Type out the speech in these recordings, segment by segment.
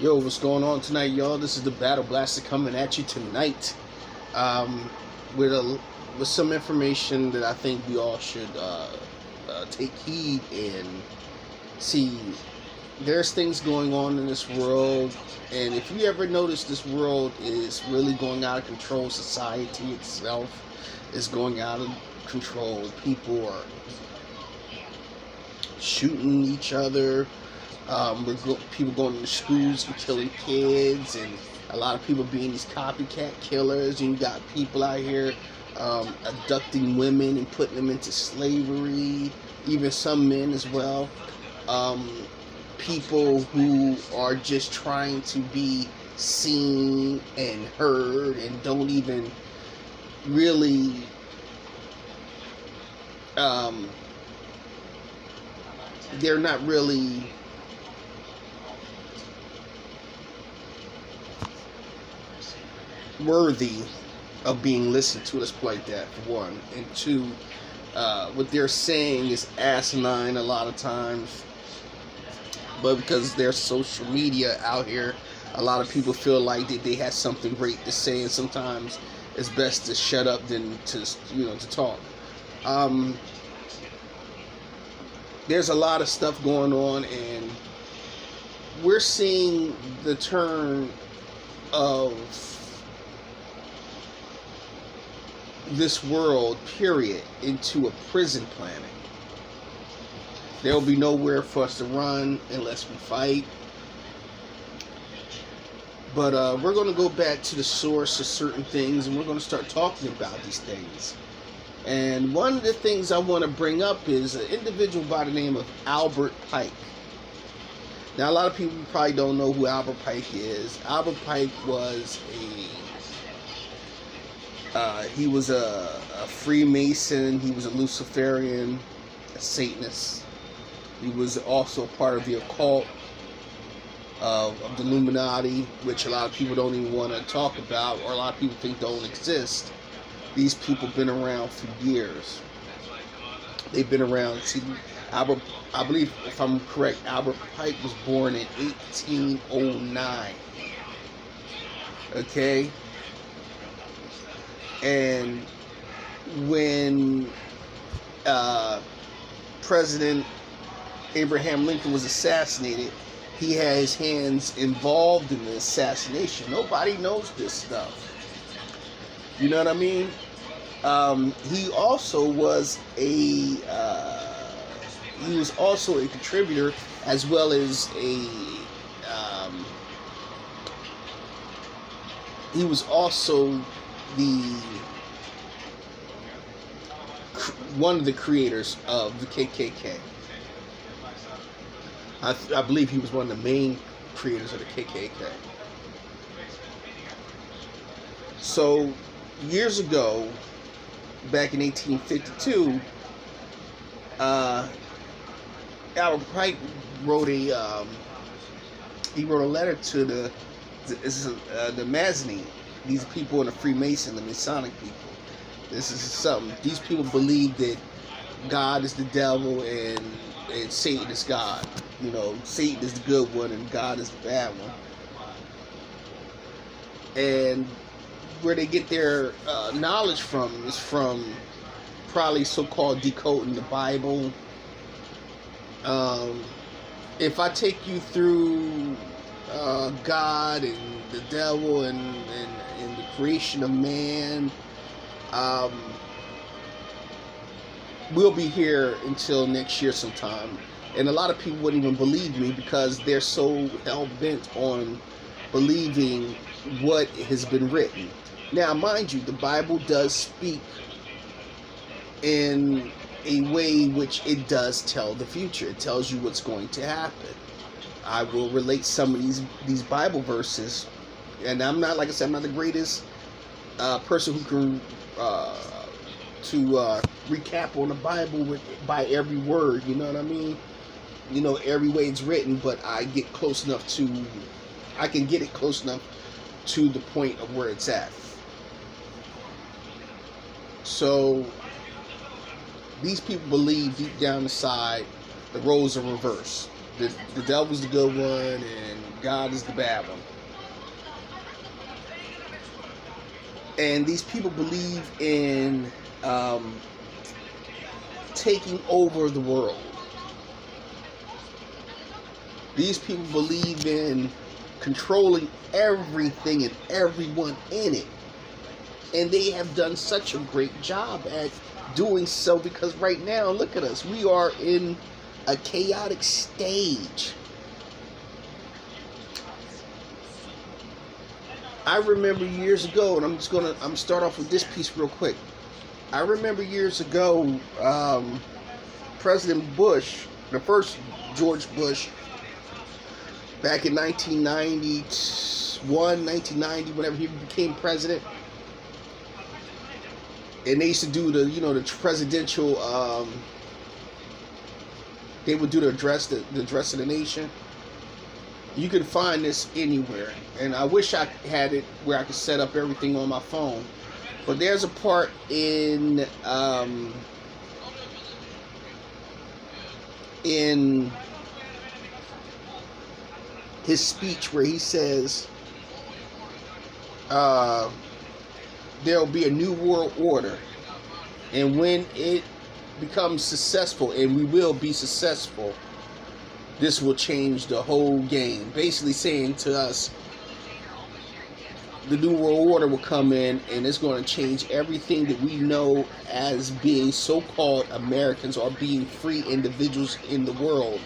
Yo, what's going on tonight, y'all? This is the Battle Blaster coming at you tonight, um, with some information that I think we all should take heed and see. There's things going on in this world, and if you ever notice, this world is really going out of control. Society itself is going out of control. People are shooting each other. People going to schools and killing kids, and a lot of people being these copycat killers. And you got people out here abducting women and putting them into slavery, even some men as well. People who are just trying to be seen and heard and don't even really they're not really worthy of being listened to. Let's play that for one. And two, what they're saying is asinine a lot of times, but because there's social media out here, a lot of people feel like they have something great to say, and sometimes it's best to shut up than to talk. There's a lot of stuff going on, and we're seeing the turn of this world, period, into a prison planet. There will be nowhere for us to run unless we fight. But we're going to go back to the source of certain things, and we're going to start talking about these things. And one of the things I want to bring up is an individual by the name of Albert Pike. Now, a lot of people probably don't know who Albert Pike is. Albert Pike was he was a Freemason. He was a Luciferian, a Satanist. He was also part of the occult of the Illuminati, which a lot of people don't even want to talk about, or a lot of people think don't exist. These people have been around for years. They've been around. See, I believe, if I'm correct, Albert Pike was born in 1809. Okay? And when President Abraham Lincoln was assassinated, he had his hands involved in the assassination. Nobody knows this stuff. You know what I mean? He also was a contributor, as well as he was also one of the creators of the KKK. I believe he was one of the main creators of the KKK. So, years ago, back in 1852, Albert Pike wrote a letter to the Mazzini. These people are the Freemason, the Masonic people. This is something. These people believe that God is the devil and Satan is God. You know, Satan is the good one and God is the bad one. And where they get their knowledge from is from probably so-called decoding the Bible. If I take you through God and the devil and the creation of man, we'll be here until next year sometime. And a lot of people wouldn't even believe me because they're so hell-bent on believing what has been written. Now, mind you, the Bible does speak in a way which it does tell the future. It tells you what's going to happen. I will relate some of these Bible verses, and I'm not, like I said, I'm not the greatest person who can recap on the Bible by every word. You know what I mean? You know, every way it's written, but I can get it close enough to the point of where it's at. So these people believe deep down inside the roles are reversed. The devil's the good one and God is the bad one. And these people believe in taking over the world. These people believe in controlling everything and everyone in it. And they have done such a great job at doing so, because right now, look at us. We are in a chaotic stage. I remember years ago, and I'm gonna start off with this piece real quick. I remember years ago, President Bush, the first George Bush, back in 1990, whenever he became president, and they used to do the presidential. They would do the address of the nation. You can find this anywhere, and I wish I had it where I could set up everything on my phone. But there's a part in his speech where he says there'll be a new world order, and when it becomes successful, and we will be successful, this will change the whole game. Basically saying to us, the new world order will come in, and it's going to change everything that we know as being so-called Americans or being free individuals in the world.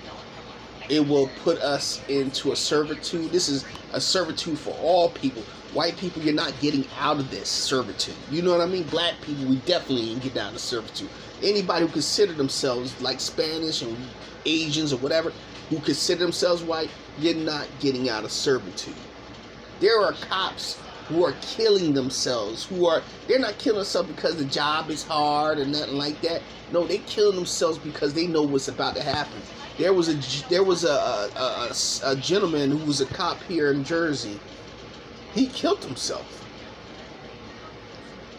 It will put us into a servitude. This is a servitude for all people. White people, you're not getting out of this servitude. You know what I mean? Black people, we definitely ain't getting out of servitude. Anybody who consider themselves like Spanish and Asians or whatever, who consider themselves white, you're not getting out of servitude. There are cops who are killing themselves, they're not killing themselves because the job is hard or nothing like that. No, they're killing themselves because they know what's about to happen. There was a gentleman who was a cop here in Jersey. He killed himself.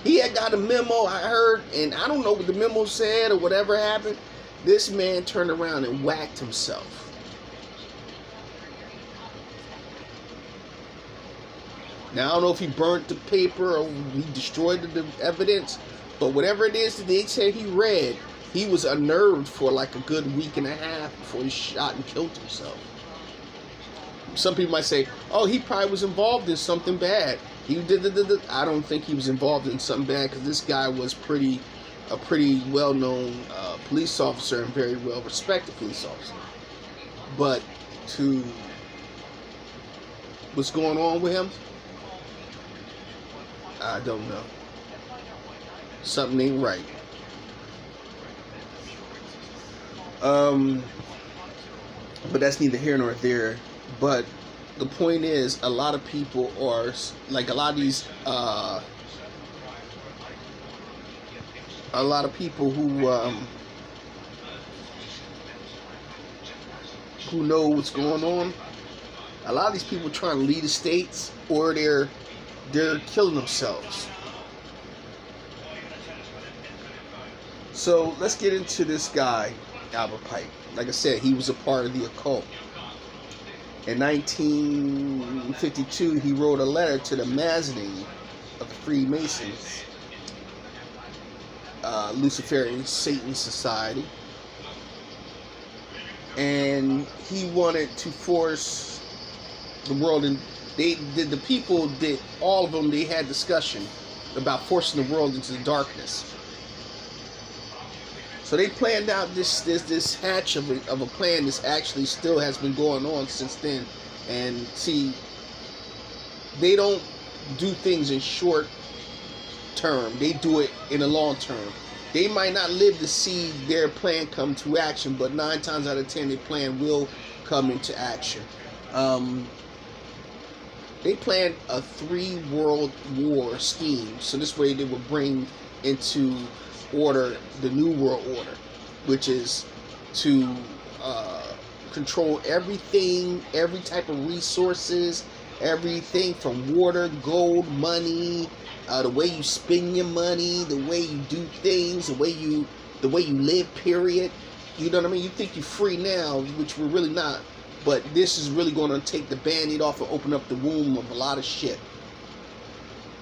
He had got a memo, I heard, and I don't know what the memo said or whatever happened. This man turned around and whacked himself. Now, I don't know if he burnt the paper or he destroyed the evidence, but whatever it is that they said he read, he was unnerved for like a good week and a half before he shot and killed himself. Some people might say, oh, he probably was involved in something bad. I don't think he was involved in something bad, because this guy was a pretty well-known police officer and very well-respected police officer. But to what's going on with him, I don't know. Something ain't right. But that's neither here nor there. But the point is, a lot of people are like, a lot of people who know what's going on. A lot of these people trying to lead the states, or they're killing themselves. So let's get into this guy, Albert Pike. Like I said, he was a part of the occult. In 1952, he wrote a letter to the mezzanine of the Freemasons, Luciferian Satan Society, and he wanted to force the world. And all of them, they had discussion about forcing the world into the darkness. So they planned out this hatch of a plan that's actually still has been going on since then. And see, they don't do things in short term. They do it in the long term. They might not live to see their plan come to action, but 9 times out of 10, their plan will come into action. They planned a 3-world war scheme. So this way they would bring into order the new world order, which is to control everything, every type of resources, everything from water, gold, money, the way you spend your money, the way you do things, the way you live, period. You know what I mean? You think you're free now, which we're really not. But this is really going to take the band-aid off and open up the womb of a lot of shit.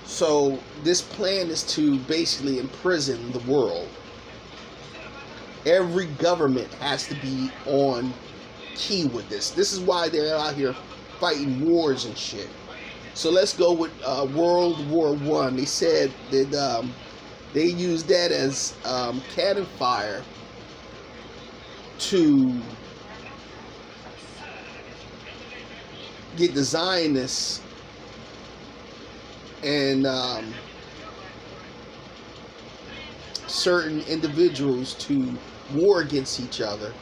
So this plan is to basically imprison the world. Every government has to be on key with this. This is why they're out here fighting wars and shit. So let's go with World War One. They said that they used that as cannon fire to get the Zionists and certain individuals to war against each other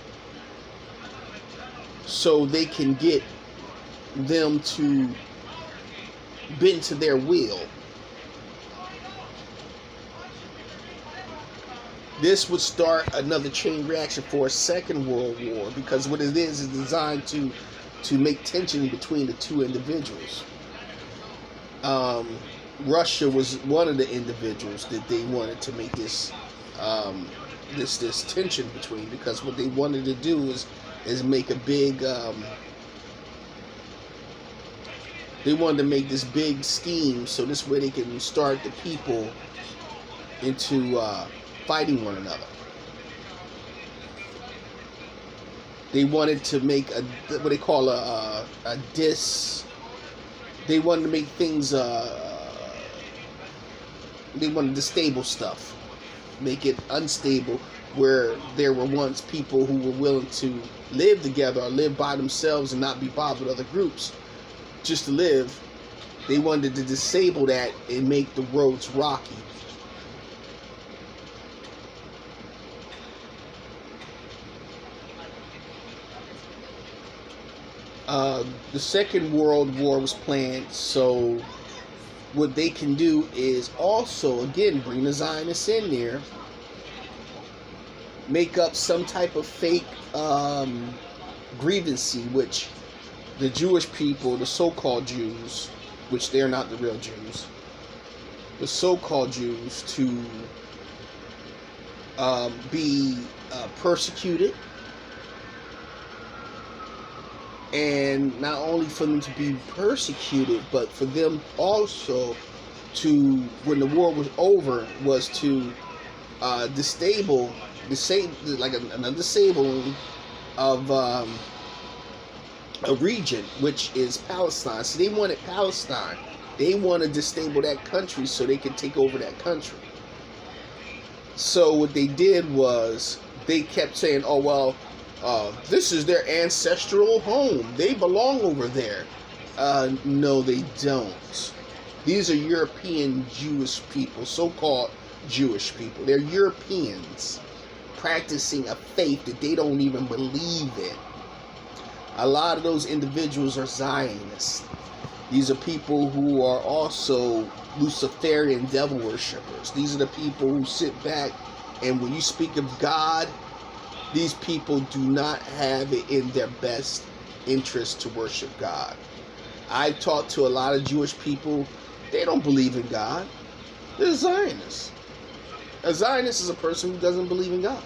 so they can get them to bend to their will. This would start another chain reaction for a second world war, because what it is designed to make tension between the two individuals. Russia was one of the individuals that they wanted to make this this tension between, because what they wanted to do is make a big they wanted to make this big scheme, so this way they can start the people into fighting one another. They wanted to make what they call a they wanted to make things they wanted to stable stuff, make it unstable, where there were once people who were willing to live together or live by themselves and not be bothered with other groups just to live. They wanted to disable that and make the roads rocky. The Second World War was planned, so what they can do is also, again, bring the Zionists in there, make up some type of fake grievancy, which the Jewish people, the so-called Jews, which they're not the real Jews, the so-called Jews, to be persecuted. And not only for them to be persecuted, but for them also to, when the war was over, was to disable another disabling of a region, which is Palestine. So they wanted Palestine. They want to disable that country so they can take over that country. So what they did was they kept saying, oh, well, this is their ancestral home. They belong over there. No, they don't. These are European Jewish people, so-called Jewish people. They're Europeans practicing a faith that they don't even believe in. A lot of those individuals are Zionists. These are people who are also Luciferian devil worshippers. These are the people who sit back, and when you speak of God, these people do not have it in their best interest to worship God. I've talked to a lot of Jewish people. They don't believe in God. They're Zionists. A Zionist is a person who doesn't believe in God.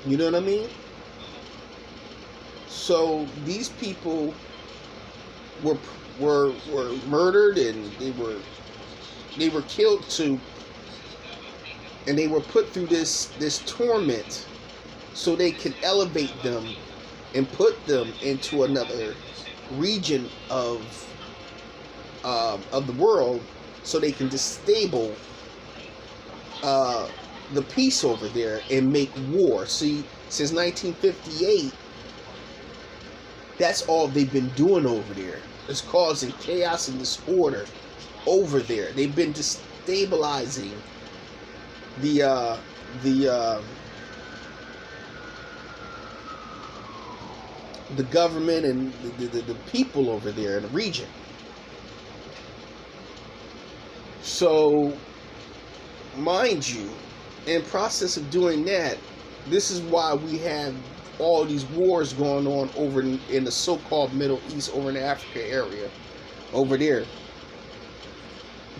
You know what I mean? So these people were murdered, and they were killed too. And they were put through this torment so they could elevate them and put them into another region of the world so they can disable the peace over there and make war. See, since 1958, that's all they've been doing over there. It's causing chaos and disorder over there. They've been destabilizing the government and the people over there in the region. So, mind you, in process of doing that, this is why we have all these wars going on over in the so-called Middle East, over in the Africa area, over there,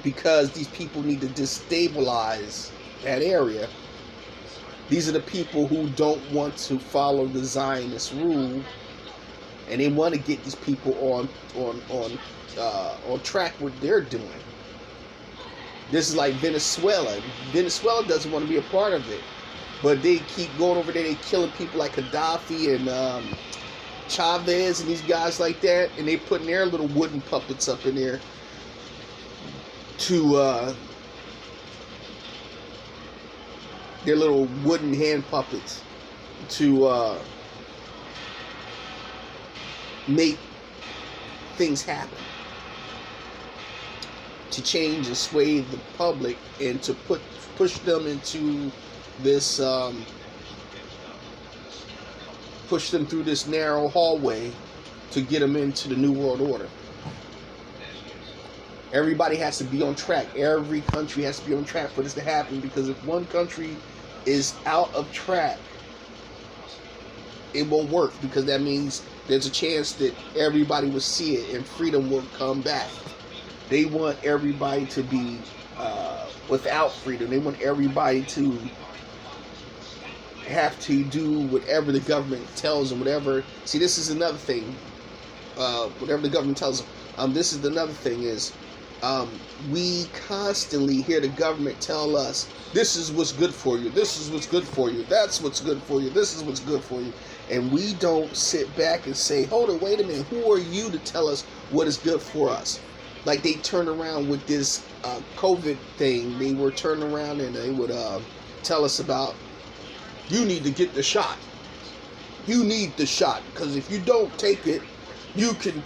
because these people need to destabilize that area These are the people who don't want to follow the Zionist rule, and they want to get these people on track what they're doing. This is like Venezuela. Venezuela doesn't want to be a part of it, but they keep going over there. They killing people like Gaddafi and Chavez and these guys like that, and they putting their little wooden puppets up in there to their little wooden hand puppets to make things happen, to change and sway the public, and to push them into this push them through this narrow hallway to get them into the New World Order. Everybody has to be on track. Every country has to be on track for this to happen, because if one country is out of track, it won't work, because that means there's a chance that everybody will see it and freedom will come back. They want everybody to be without freedom. They want everybody to have to do whatever the government tells them. Whatever. See, this is another thing. Whatever the government tells them. This is another thing is, we constantly hear the government tell us, this is what's good for you, this is what's good for you, that's what's good for you, this is what's good for you. And we don't sit back and say, hold on, wait a minute, who are you to tell us what is good for us? Like they turn around with this COVID thing. They were turning around and they would tell us about, you need to get the shot. You need the shot, because if you don't take it, you can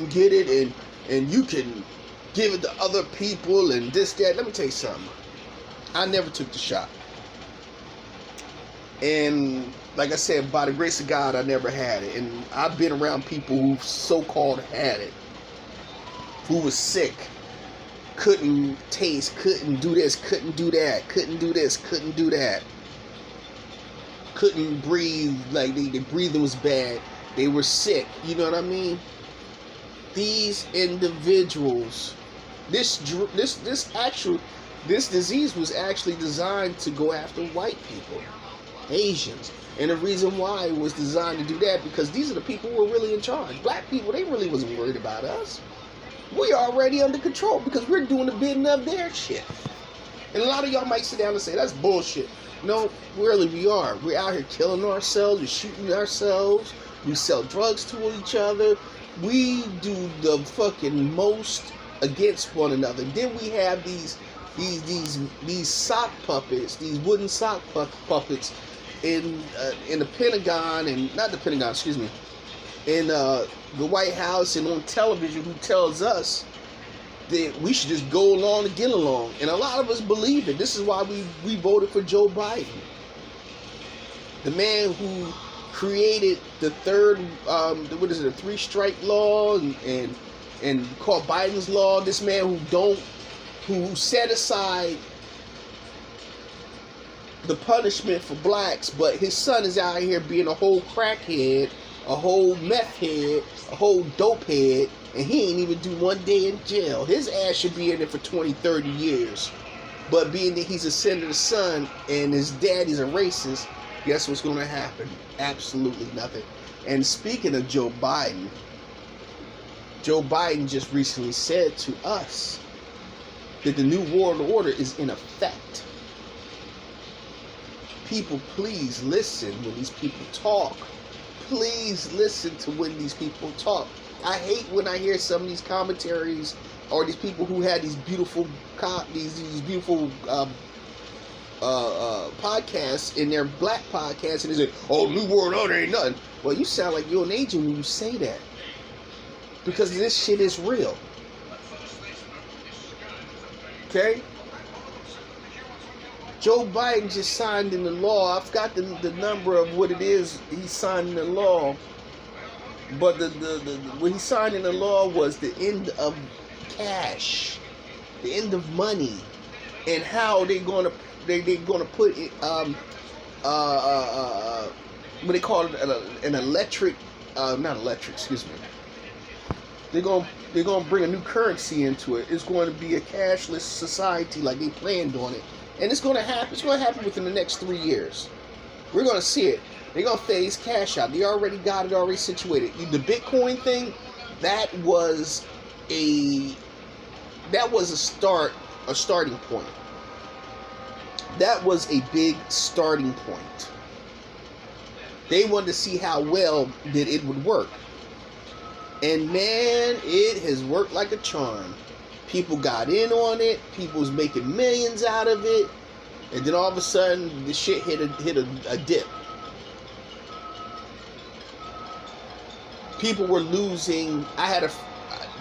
get it and you can give it to other people and this, that. Let me tell you something. I never took the shot. And like I said, by the grace of God, I never had it. And I've been around people who so-called had it, who was sick, couldn't taste, couldn't do this, couldn't do that, couldn't do this, couldn't do that, couldn't breathe, like their breathing was bad, they were sick, you know what I mean? These individuals, this disease was actually designed to go after white people, Asians. And the reason why it was designed to do that, because these are the people who were really in charge. Black people, they really wasn't worried about us. We are already under control because we're doing the bidding of their shit. And a lot of y'all might sit down and say, that's bullshit. No, really we are. We're out here killing ourselves, we're shooting ourselves, we sell drugs to each other. We do the fucking most against one another. Then we have these sock puppets, these wooden sock puppets in the Pentagon, and not the Pentagon, excuse me, in the White House and on television, who tells us that we should just go along and get along. And a lot of us believe it. This is why we voted for Joe Biden. The man who created the third, the 3-strike law and called Biden's law. This man who set aside the punishment for blacks, but his son is out here being a whole crackhead, a whole meth head, a whole dope head, and he ain't even do 1 day in jail. His ass should be in there for 20, 30 years. But being that he's a senator's son and his daddy's a racist, guess what's going to happen? Absolutely nothing. And speaking of Joe Biden just recently said to us that the New World Order is in effect. People, please listen when these people talk. Please listen to when these people talk. I hate when I hear some of these commentaries or these people who had these beautiful beautiful podcasts, in their black podcasts, and they say, "Oh, New World Order ain't nothing." Well, you sound like you're an agent when you say that, because this shit is real. Okay? Joe Biden just signed in the law. I forgot the number of what it is he signed in the law, but what he signed in the law was the end of cash, the end of money, and how they're gonna put it, what they call it, an electric, not electric, excuse me. They're gonna bring a new currency into it. It's going to be a cashless society, like they planned on it. And it's going to happen. It's going to happen within the next 3 years. We're going to see it. They're going to phase cash out. They already got it already situated. The Bitcoin thing, that was a starting point. That was a big starting point. They wanted to see how well that it would work. And man, it has worked like a charm. People got in on it. People was making millions out of it. And then all of a sudden, the shit hit a dip. People were losing.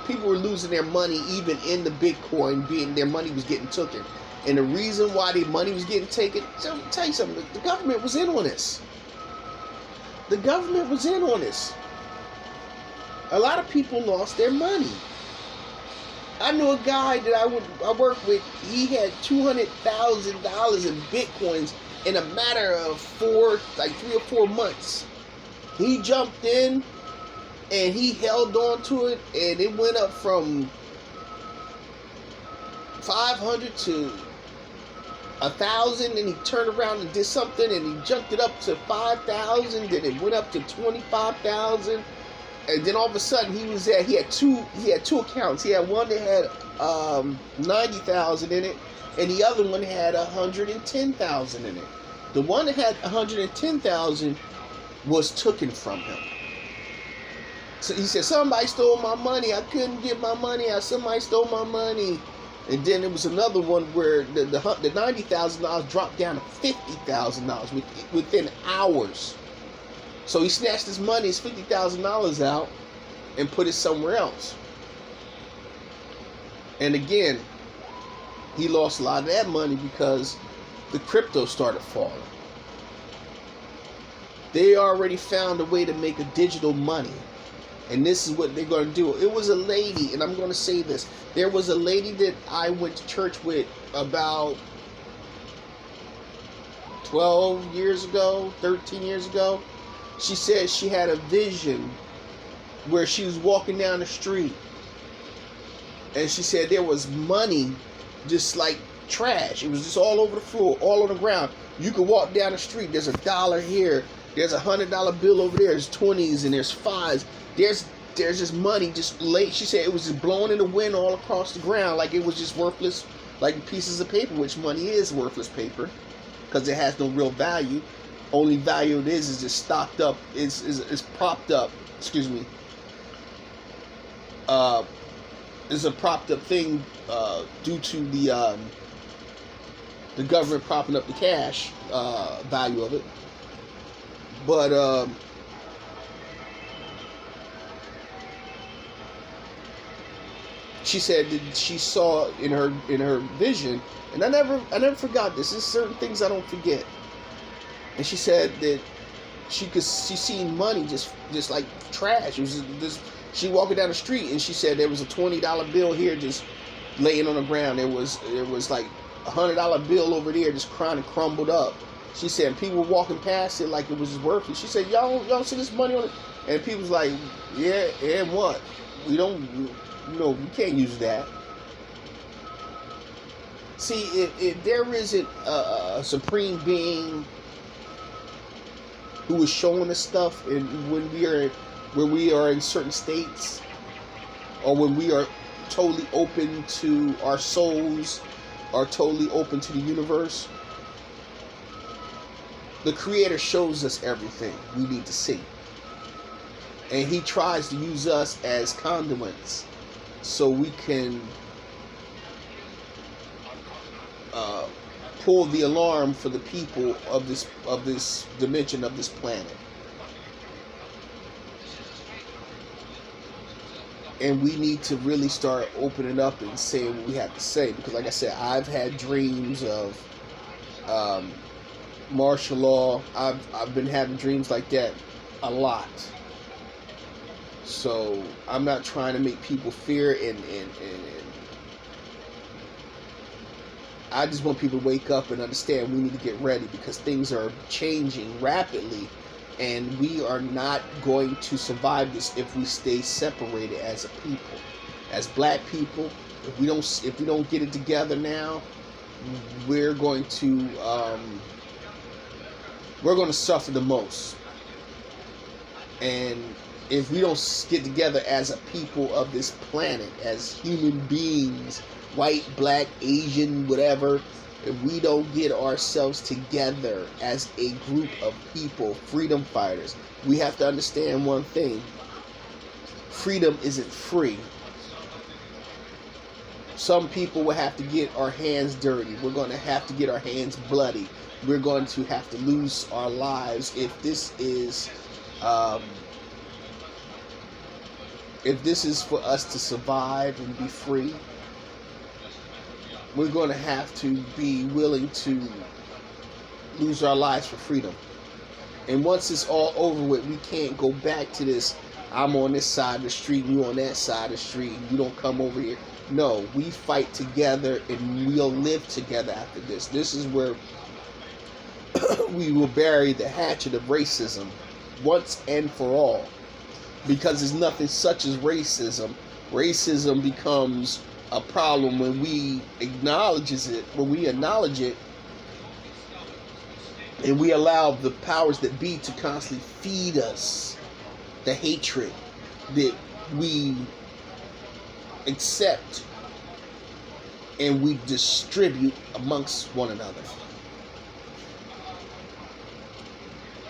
People were losing their money even in the Bitcoin, being their money was getting taken. And the reason why their money was getting taken, so I'll tell you something, the government was in on this. The government was in on this. A lot of people lost their money. I knew a guy that I worked with. He had $200,000 in Bitcoins in a matter of 3 or 4 months. He jumped in and he held on to it, and it went up from 500 to 1,000, and he turned around and did something, and he jumped it up to 5,000. Then it went up to 25,000. And then all of a sudden he had two accounts. He had one that had 90,000 in it, and the other one had 110,000 in it. The one that had 110,000 was taken from him. So he said, somebody stole my money. I couldn't get my money out. Somebody stole my money. And then there was another one where the $90,000 dropped down to $50,000 within hours. So he snatched his money, his $50,000 out, and put it somewhere else. And again, he lost a lot of that money because the crypto started falling. They already found a way to make a digital money. And this is what they're going to do. It was a lady, and I'm going to say this. There was a lady that I went to church with about 12 years ago, 13 years ago. She said she had a vision where she was walking down the street, and she said there was money just like trash. It was just all over the floor, all on the ground. You could walk down the street. There's $1 here. There's $100 bill over there. There's 20s and there's 5s. There's just money just laid. She said it was just blowing in the wind all across the ground, like it was just worthless, like pieces of paper, which money is worthless paper because it has no real value. Only value it is just stocked up. It's propped up. Excuse me. It's a propped up thing due to the government propping up the cash value of it. But she said that she saw in her vision, and I never forgot this. There's certain things I don't forget. And she said that she seen money just like trash. It was just she walking down the street, and she said there was a $20 bill here just laying on the ground. There was like a $100 bill over there just kind of crumbled up. She said people were walking past it like it was worthless. She said, y'all see this money on it? And people was like, yeah, and what? We don't, we can't use that. See, if there isn't a supreme being who is showing us stuff, and when we are in certain states, or when we are totally open to our souls, are totally open to the universe, the Creator shows us everything we need to see. And He tries to use us as conduits so we can pull the alarm for the people of this dimension, of this planet. And we need to really start opening up and saying what we have to say. Because like I said, I've had dreams of martial law. I've been having dreams like that a lot. So I'm not trying to make people fear, and I just want people to wake up and understand we need to get ready, because things are changing rapidly, and we are not going to survive this if we stay separated as a people, as black people. If we don't get it together now, we're going to we're going to suffer the most. And if we don't get together as a people of this planet, as human beings, white, black, Asian, whatever, if we don't get ourselves together as a group of people, freedom fighters, we have to understand one thing. Freedom isn't free. Some people will have to get our hands dirty. We're going to have to get our hands bloody. We're going to have to lose our lives if this is for us to survive and be free. We're going to have to be willing to lose our lives for freedom. And once it's all over with, we can't go back to this, I'm on this side of the street, you on that side of the street, you don't come over here. No, we fight together and we'll live together after this. This is where we will bury the hatchet of racism once and for all. Because there's nothing such as racism. Racism becomes a problem when we acknowledge it, and we allow the powers that be to constantly feed us the hatred that we accept and we distribute amongst one another.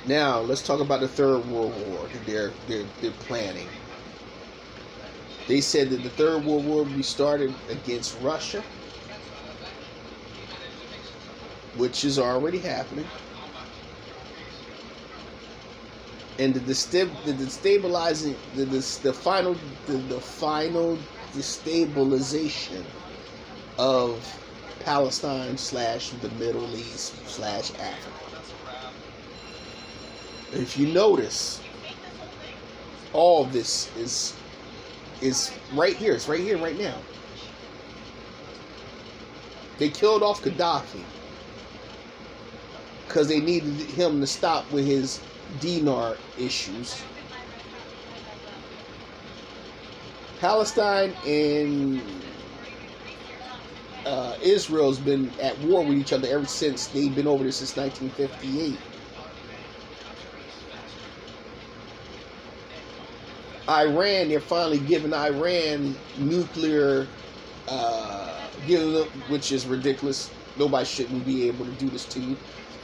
Now, let's talk about the Third World War that they're planning. They said that the Third World War will be started against Russia, which is already happening. And the final destabilization of Palestine / the Middle East / Africa. If you notice, all this is right here. It's right here, right now. They killed off Gaddafi because they needed him to stop with his dinar issues. Palestine and Israel's been at war with each other ever since. They've been over there since 1958. Iran, they're finally giving Iran nuclear, which is ridiculous. Nobody shouldn't be able to do this to you.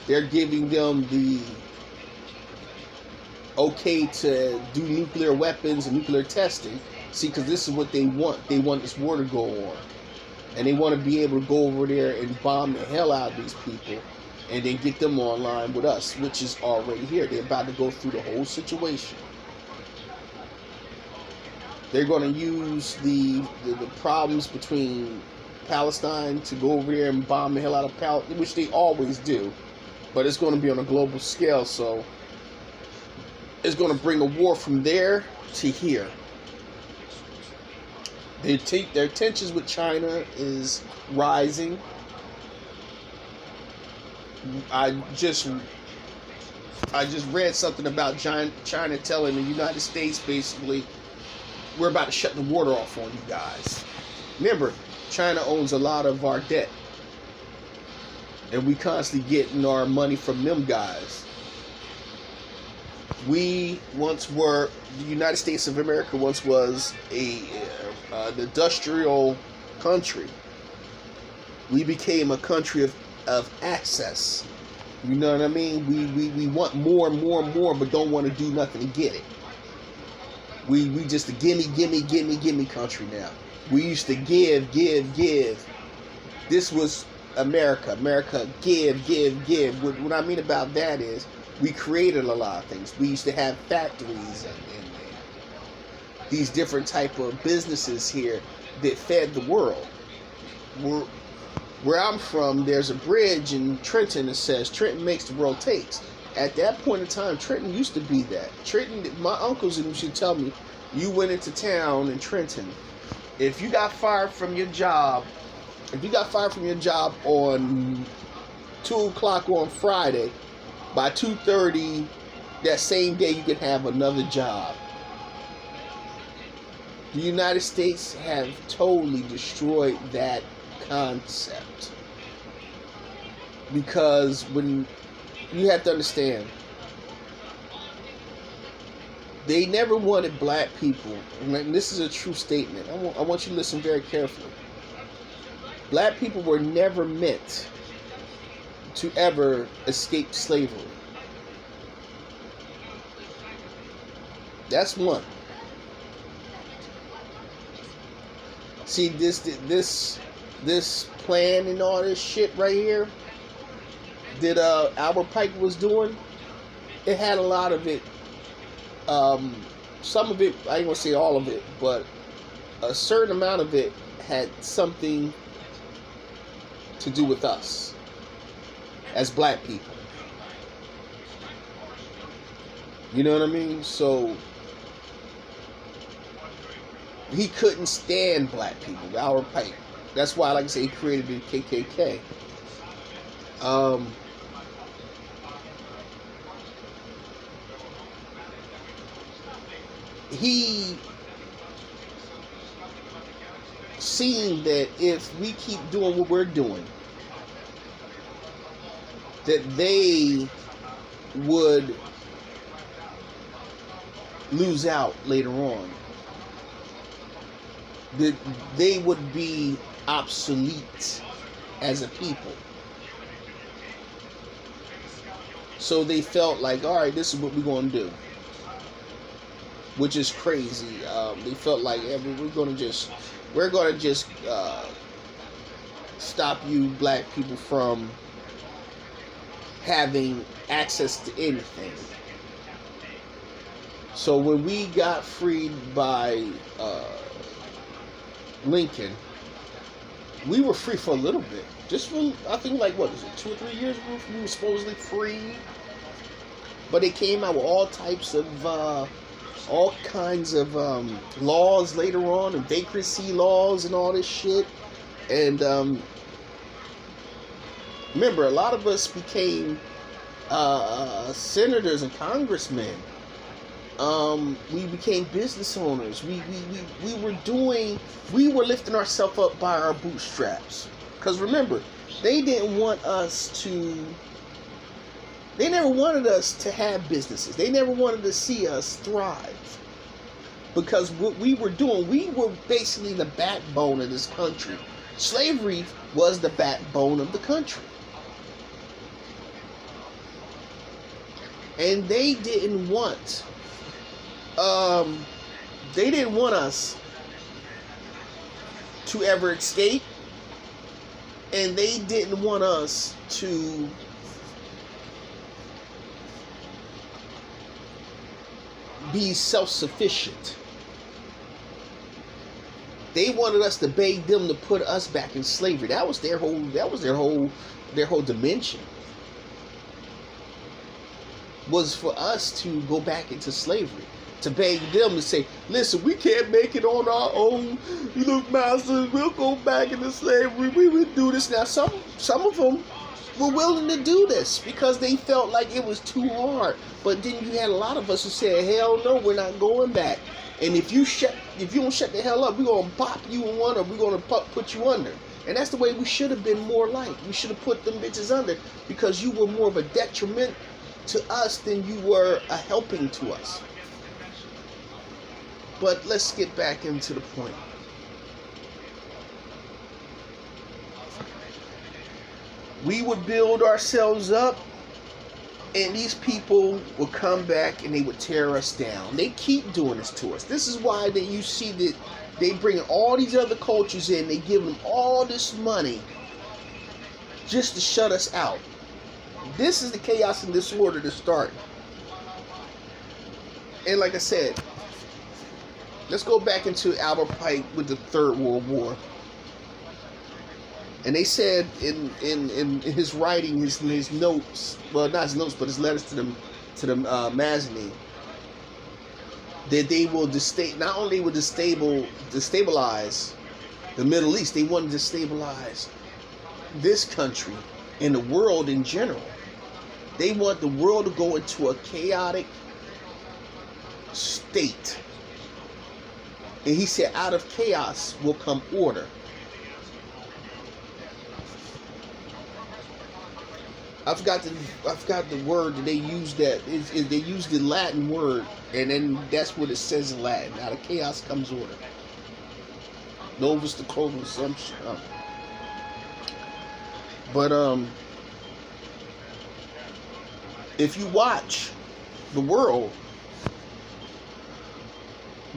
They're giving them the okay to do nuclear weapons and nuclear testing. See, because this is what they want. They want this war to go on. And they want to be able to go over there and bomb the hell out of these people and then get them online with us, which is already here. They're about to go through the whole situation. They're going to use the problems between Palestine to go over there and bomb the hell out of Palestine, which they always do. But it's going to be on a global scale, so it's going to bring a war from there to here. Their tensions with China is rising. I just read something about China telling the United States basically, we're about to shut the water off on you guys. Remember, China owns a lot of our debt. And we constantly getting our money from them guys. We once were, the United States of America once was an industrial country. We became a country of access. You know what I mean? We want more and more and more, but don't want to do nothing to get it. We just a gimme country now. We used to give. This was America. America, give. What I mean about that is we created a lot of things. We used to have factories and these different type of businesses here that fed the world. Where I'm from, there's a bridge in Trenton that says Trenton makes the world takes. At that point in time, Trenton used to be that. Trenton, my uncles used to tell me, you went into town in Trenton. If you got fired from your job, on 2 o'clock on Friday, by 2:30 that same day you could have another job. The United States have totally destroyed that concept. Because when you have to understand, they never wanted black people, and this is a true statement. I want you to listen very carefully. Black people were never meant to ever escape slavery. That's one. See, this plan and all this shit right here that Albert Pike was doing, it had a lot of it. Some of it, I ain't gonna say all of it, but a certain amount of it had something to do with us as black people. You know what I mean? So he couldn't stand black people, Albert Pike. That's why, like I say, he created the KKK. He seen that if we keep doing what we're doing, that they would lose out later on. That they would be obsolete as a people. So they felt like, all right, this is what we're going to do. Which is crazy. They felt like, we're going to just stop you black people from having access to anything. So when we got freed by Lincoln, we were free for a little bit. Just for, I think, like, what is it, 2 or 3 years we were supposedly free. But they came out with all kinds of laws later on, and vacancy laws and all this shit. And remember, a lot of us became senators and congressmen. We became business owners. We were lifting ourselves up by our bootstraps. Because remember, they didn't want us to. They never wanted us to have businesses. They never wanted to see us thrive. Because what we were doing, we were basically the backbone of this country. Slavery was the backbone of the country. And they didn't want us to ever escape. And they didn't want us to be self-sufficient. They wanted us to beg them to put us back in slavery. That was their whole dimension. Was for us to go back into slavery. To beg them to say, listen, we can't make it on our own. Look, masters, we'll go back into slavery. We would do this. Now, some of them were willing to do this because they felt like it was too hard. But then you had a lot of us who said, hell no, we're not going back. And if you don't shut the hell up, we're going to pop you in one, or we're going to put you under. And that's the way we should have been more like. We should have put them bitches under, because you were more of a detriment to us than you were a helping to us. But let's get back into the point. We would build ourselves up, and these people would come back and they would tear us down. They keep doing this to us. This is why you see that they bring all these other cultures in. They give them all this money just to shut us out. This is the chaos and disorder to start. And like I said, let's go back into Albert Pike with the Third World War. And they said in his writing, his notes, well, not his notes, but his letters to the Mazzini, that they will not only will destabilize the Middle East, they want to destabilize this country and the world in general. They want the world to go into a chaotic state. And he said, out of chaos will come order. I forgot the word that they used. They used the Latin word, and then that's what it says in Latin. Out of chaos comes order. Novus the Clovus, some shit. But if you watch the world,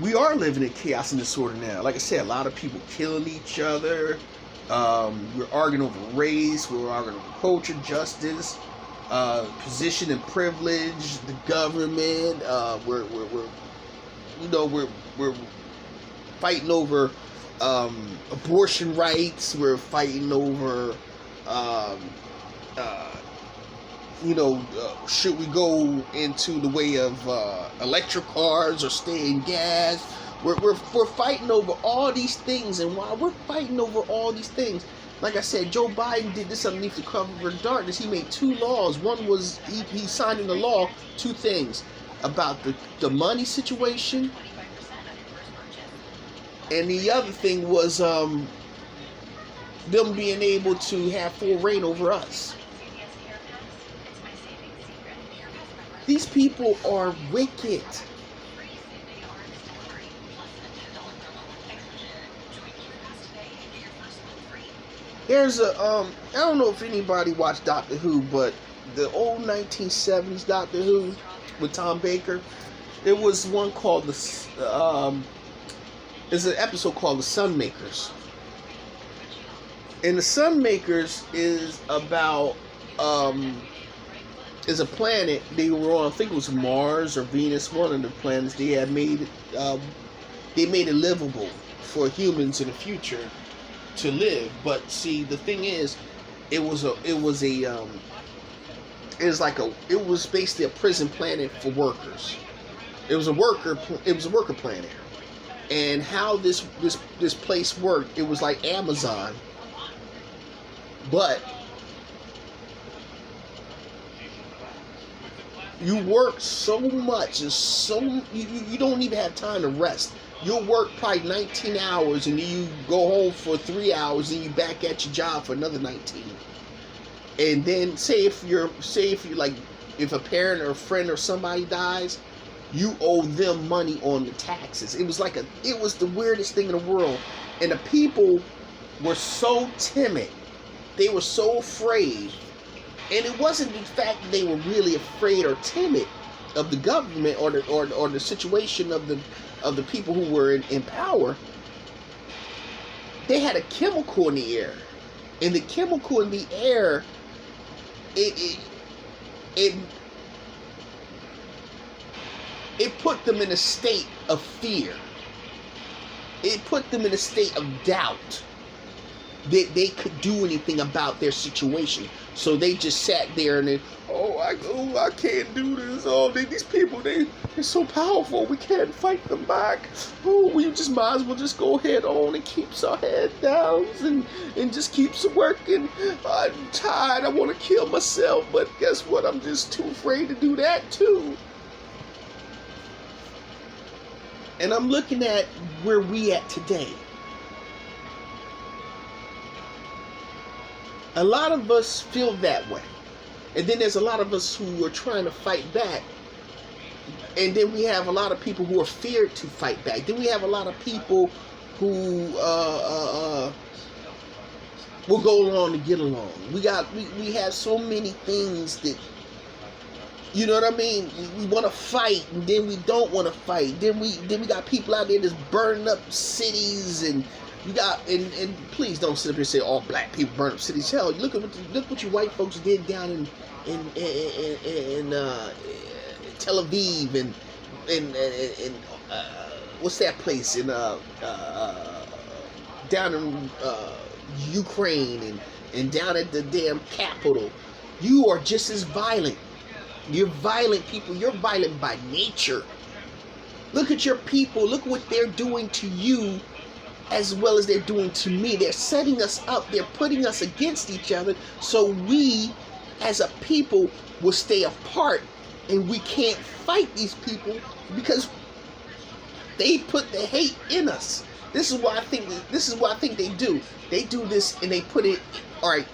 we are living in chaos and disorder now. Like I said, a lot of people killing each other. We're arguing over race. We're arguing over culture, justice, position and privilege, the government. We're fighting over abortion rights. We're fighting over should we go into the way of electric cars or stay in gas? We're fighting over all these things, and while we're fighting over all these things, like I said, Joe Biden did this underneath the cover of darkness. He made 2 laws. One was he signed into law 2 things about the money situation, and the other thing was them being able to have full reign over us. These people are wicked. There's I don't know if anybody watched Doctor Who, but the old 1970s Doctor Who with Tom Baker, there was one called there's an episode called The Sunmakers. And The Sunmakers is about is a planet they were on. I think it was Mars or Venus, one of the planets. They had made it livable for humans in the future to live. But see, the thing is, it was basically a prison planet for workers. It was a worker planet. And how this place worked, it was like Amazon, but you work so much and you don't even have time to rest. You'll work probably 19 hours and then you go home for 3 hours and you back at your job for another 19. And then say if a parent or a friend or somebody dies, you owe them money on the taxes. It was the weirdest thing in the world. And the people were so timid. They were so afraid. And it wasn't the fact that they were really afraid or timid of the government or the situation of the people who were in power. They had a chemical in the air. And the chemical in the air, it put them in a state of fear. It put them in a state of doubt that they could do anything about their situation. So they just sat there and I can't do this. These people, they're so powerful. We can't fight them back. We just might as well just go ahead on and keeps our head down and just keeps working. I'm tired. I want to kill myself, but guess what? I'm just too afraid to do that too. And I'm looking at where we at today. A lot of us feel that way. And then there's a lot of us who are trying to fight back. And then we have a lot of people who are feared to fight back. Then we have a lot of people who will go along to get along. We have so many things that, you know what I mean? We want to fight, and then we don't want to fight. Then we got people out there that's burning up cities, and you got and please don't sit up here and say all black people burn up cities. Hell, look what you white folks did down in Tel Aviv and what's that place in down in Ukraine and down at the damn capital. You are just as violent. You're violent people. You're violent by nature. Look at your people. Look what they're doing to you as well as they're doing to me. They're setting us up. They're putting us against each other so we as a people will stay apart, and we can't fight these people because they put the hate in us. This is what I think they do. They do this and they put it, all right,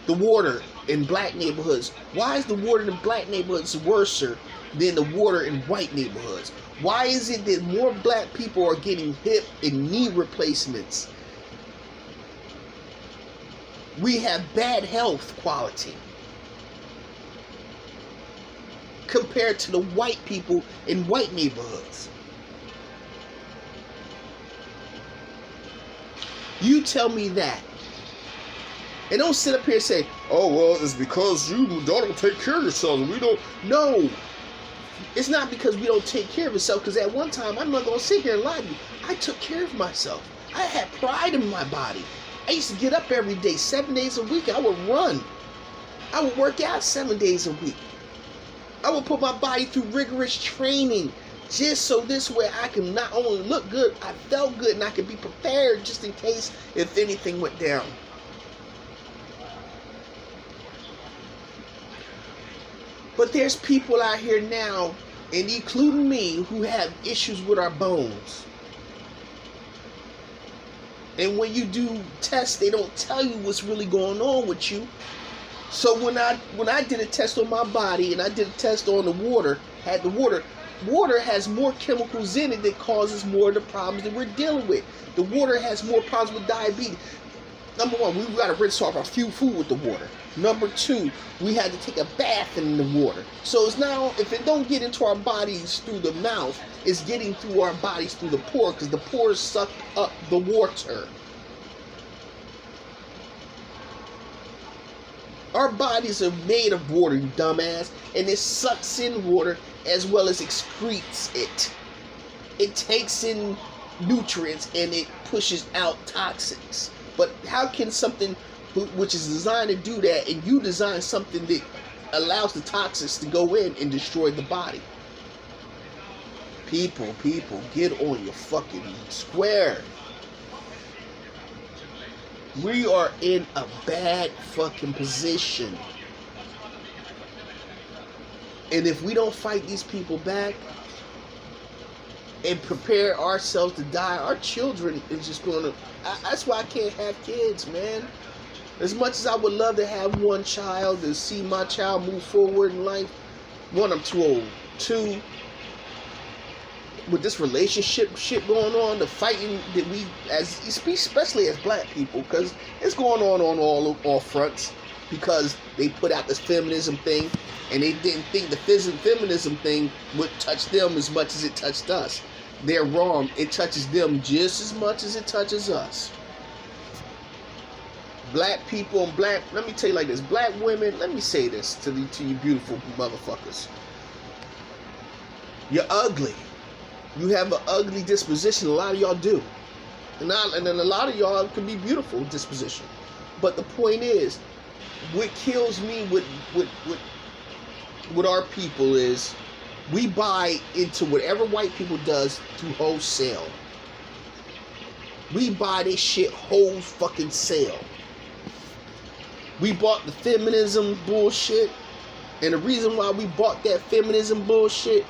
the water. in black neighborhoods? Why is the water in black neighborhoods worse than the water in white neighborhoods? Why is it that more black people are getting hip and knee replacements? We have bad health quality compared to the white people in white neighborhoods. You tell me that. And don't sit up here and say, oh, well, it's because you don't take care of yourself. We don't. No. It's not because we don't take care of ourselves. Because at one time, I'm not going to sit here and lie to you. I took care of myself. I had pride in my body. I used to get up every day, 7 days a week. I would run. I would work out 7 days a week. I would put my body through rigorous training just so this way I can not only look good, I felt good, and I could be prepared just in case if anything went down. But there's people out here now, and including me, who have issues with our bones. And when you do tests, they don't tell you what's really going on with you. So when I did a test on my body, and I did a test on the water, water has more chemicals in it that causes more of the problems that we're dealing with. The water has more problems with diabetes. Number one, we've got to rinse off our food with the water. Number two, we had to take a bath in the water. So it's now, if it don't get into our bodies through the mouth, it's getting through our bodies through the pore, because the pores suck up the water. Our bodies are made of water, you dumbass, and it sucks in water as well as excretes it. It takes in nutrients and it pushes out toxins. But how can something which is designed to do that, and you design something that allows the toxins to go in and destroy the body? People, get on your fucking square. We are in a bad fucking position. And if we don't fight these people back and prepare ourselves to die, our children is just going to... That's why I can't have kids, man. As much as I would love to have one child, to see my child move forward in life, one, I'm too old. Two, with this relationship shit going on, the fighting that we, especially as black people, because it's going on all fronts, because they put out this feminism thing, and they didn't think the feminism thing would touch them as much as it touched us. They're wrong. It touches them just as much as it touches us. Black people and let me tell you like this, black women, let me say this to you beautiful motherfuckers. You're ugly. You have an ugly disposition. A lot of y'all do. And then a lot of y'all can be beautiful disposition. But the point is, what kills me with our people is we buy into whatever white people does through wholesale. We buy this shit whole fucking sale. We bought the feminism bullshit, and the reason why we bought that feminism bullshit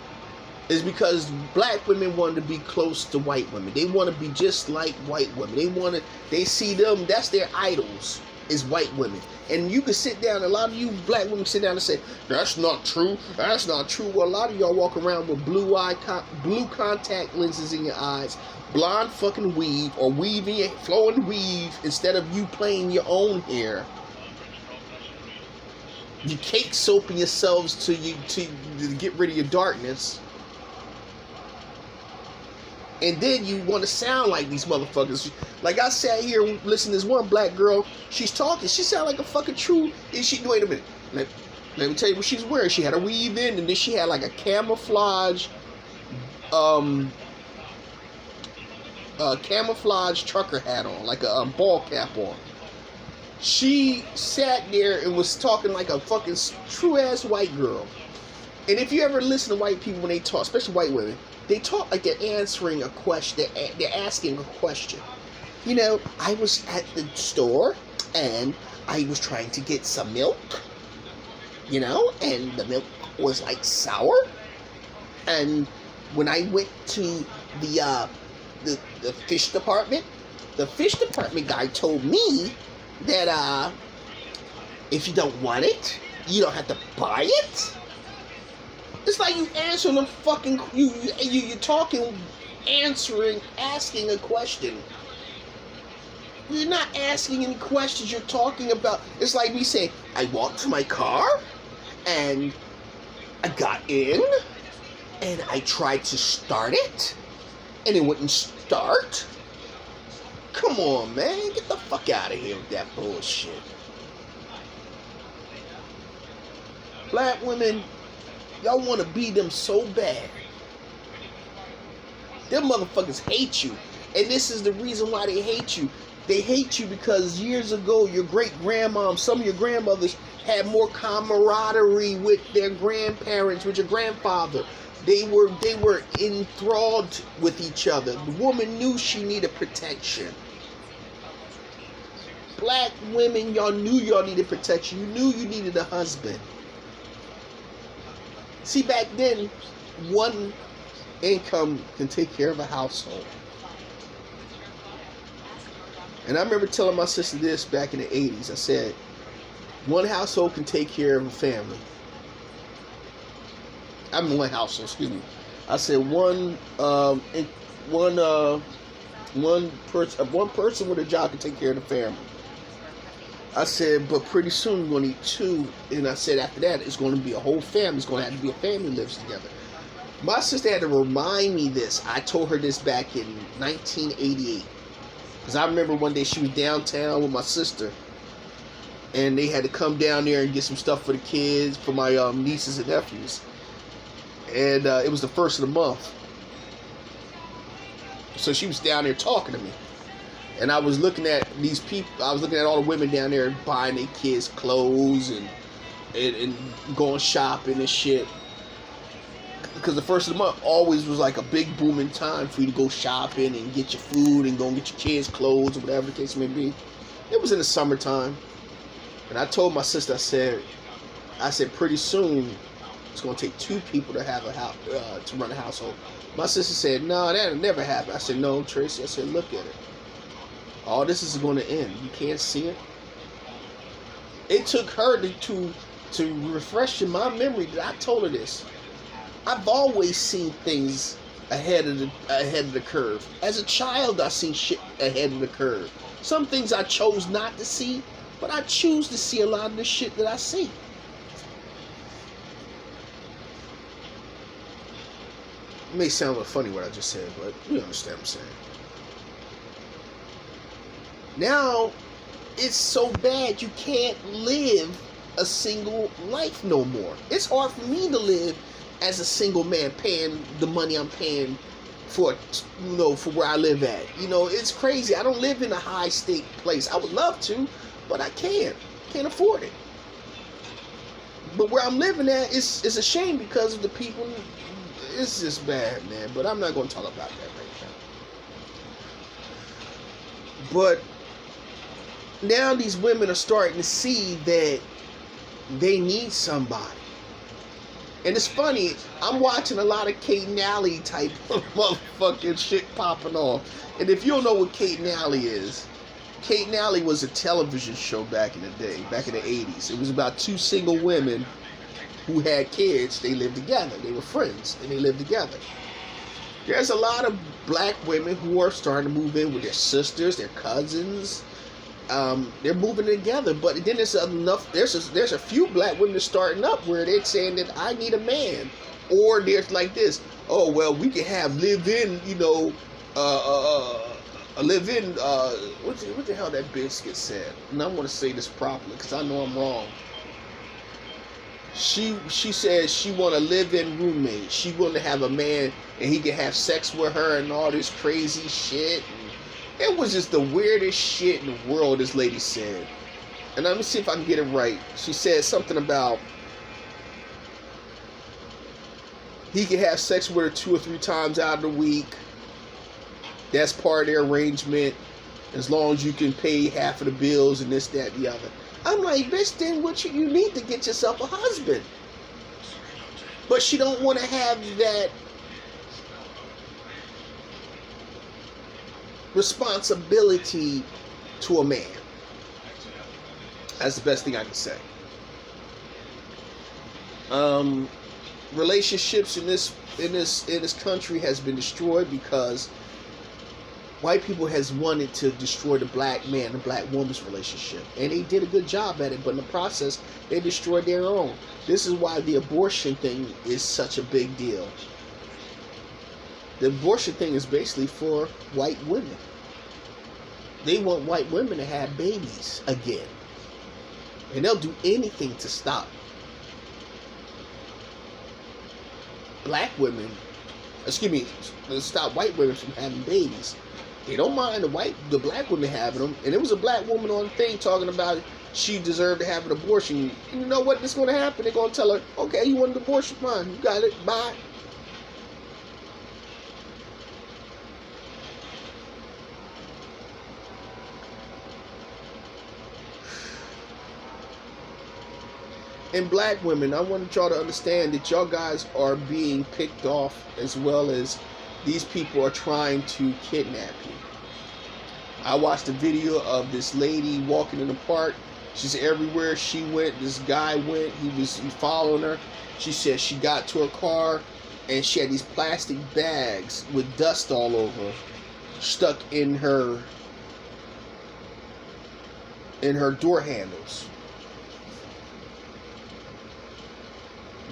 is because black women wanted to be close to white women. They want to be just like white women. They see them, that's their idols, is white women. And you can sit down, a lot of you black women sit down and say, that's not true, that's not true. Well, a lot of y'all walk around with blue contact lenses in your eyes, blonde fucking weave, or flowing weave, instead of you playing your own hair. You cake soaping yourselves to get rid of your darkness. And then you want to sound like these motherfuckers. Like I sat here listening to this one black girl. She's talking. She sounded like a fucking true. Wait a minute. Let me tell you what she's wearing. She had a weave in, and then she had like a camouflage trucker hat on, like a ball cap on. She sat there and was talking like a fucking true-ass white girl. And if you ever listen to white people when they talk, especially white women, they talk like they're answering a question. They're asking a question. You know, I was at the store, and I was trying to get some milk. You know, and the milk was like sour. And when I went to the fish department, the fish department guy told me that If you don't want it, you don't have to buy it. It's like you answering them fucking you talking, answering, asking a question. You're not asking any questions. You're talking about. It's like me saying, I walked to my car, and I got in, and I tried to start it, and it wouldn't start. Come on, man. Get the fuck out of here with that bullshit. Black women, y'all want to be them so bad. Them motherfuckers hate you. And this is the reason why they hate you. They hate you because years ago, your great-grandmom, some of your grandmothers had more camaraderie with their grandparents, with your grandfather. They were enthralled with each other. The woman knew she needed protection. Black women, y'all knew y'all needed protection. You knew you needed a husband. See, back then, one income can take care of a household. And I remember telling my sister this back in the 80s. I said, one household can take care of a family. I mean, one household, excuse me. I said one person with a job can take care of the family. I said, but pretty soon we're going to need two. And I said, after that, it's going to be a whole family. It's going to have to be a family that lives together. My sister had to remind me this. I told her this back in 1988. Because I remember one day she was downtown with my sister. And they had to come down there and get some stuff for the kids, for my nieces and nephews. And it was the first of the month. So she was down there talking to me. And I was looking at these people. I was looking at all the women down there buying their kids clothes and going shopping and shit. Because the first of the month always was like a big booming time for you to go shopping and get your food and go and get your kids clothes or whatever the case may be. It was in the summertime. And I told my sister, I said pretty soon it's going to take two people to have a house, to run a household. My sister said, no, that'll never happen. I said, no, Tracy. I said, look at it. All this is going to end. You can't see it. It took her to refresh in my memory that I told her this. I've always seen things ahead of the curve. As a child, I seen shit ahead of the curve. Some things I chose not to see, but I choose to see a lot of the shit that I see. It may sound a little funny what I just said, but you understand what I'm saying. Now, it's so bad you can't live a single life no more. It's hard for me to live as a single man paying the money I'm paying for where I live at. It's crazy. I don't live in a high stake place. I would love to, but I can't afford it. But where I'm living at is a shame because of the people. It's just bad, man. But I'm not going to talk about that right now. But now these women are starting to see that they need somebody. And it's funny, I'm watching a lot of Kate and Allie type of motherfucking shit popping off. And if you don't know what Kate and Allie is, Kate and Allie was a television show back in the day, back in the 80s. It was about two single women who had kids. They lived together. They were friends, and they lived together. There's a lot of black women who are starting to move in with their sisters, their cousins. They're moving together, but then there's enough. There's a few black women starting up where they're saying that I need a man, or there's like this. Oh well, we can have live-in, live-in. What the hell that biscuit said? And I want to say this properly because I know I'm wrong. She said she want a live-in roommate. She want to have a man and he can have sex with her and all this crazy shit. It was just the weirdest shit in the world, this lady said. And let me see if I can get it right. She said something about he can have sex with her 2 or 3 times out of the week. That's part of their arrangement. As long as you can pay half of the bills and this, that, and the other. I'm like, bitch, then what you need to get yourself a husband. But she don't want to have that responsibility to a man. That's the best thing I can say. Relationships in this country has been destroyed because white people has wanted to destroy the black man and black woman's relationship, and they did a good job at it, but in the process they destroyed their own. This is why the abortion thing is such a big deal. The abortion thing is basically for white women. They want white women to have babies again, and they'll do anything to stop stop white women from having babies. They don't mind the black women having them. And there was a black woman on the thing talking about she deserved to have an abortion. And you know what is going to happen? They're going to tell her, okay, you want an abortion? Fine, you got it, bye. And black women, I want y'all to understand that y'all guys are being picked off, as well as these people are trying to kidnap you. I watched a video of this lady walking in the park. She said everywhere she went, this guy went. He was following her. She said she got to her car and she had these plastic bags with dust all over stuck in her door handles.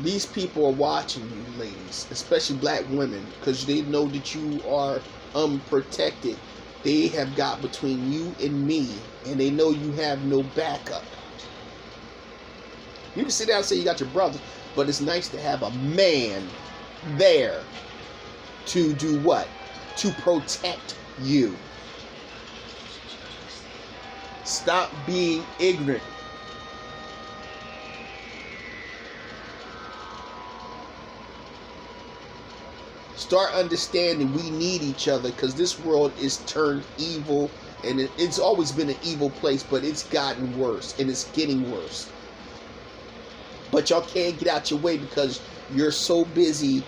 These people are watching you, ladies, especially black women, because they know that you are unprotected. They have got between you and me, and they know you have no backup. You can sit down and say you got your brothers, but it's nice to have a man there to do what? To protect you. Stop being ignorant. Start understanding we need each other, because this world is turned evil, and it's always been an evil place, but it's gotten worse, and it's getting worse. But y'all can't get out your way because you're so busy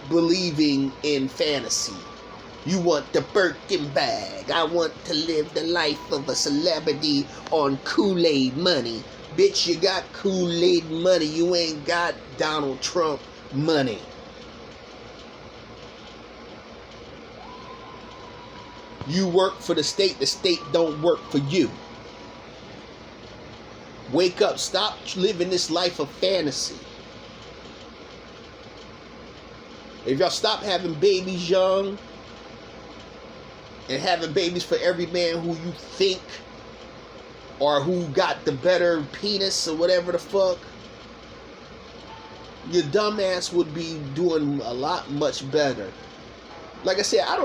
believing in fantasy. You want the Birkin bag. I want to live the life of a celebrity on Kool-Aid money. Bitch, you got Kool-Aid money. You ain't got Donald Trump money. You work for the state don't work for you. Wake up, stop living this life of fantasy. If y'all stop having babies young and having babies for every man who you think or who got the better penis or whatever the fuck, your dumbass would be doing a lot much better. Like I said, I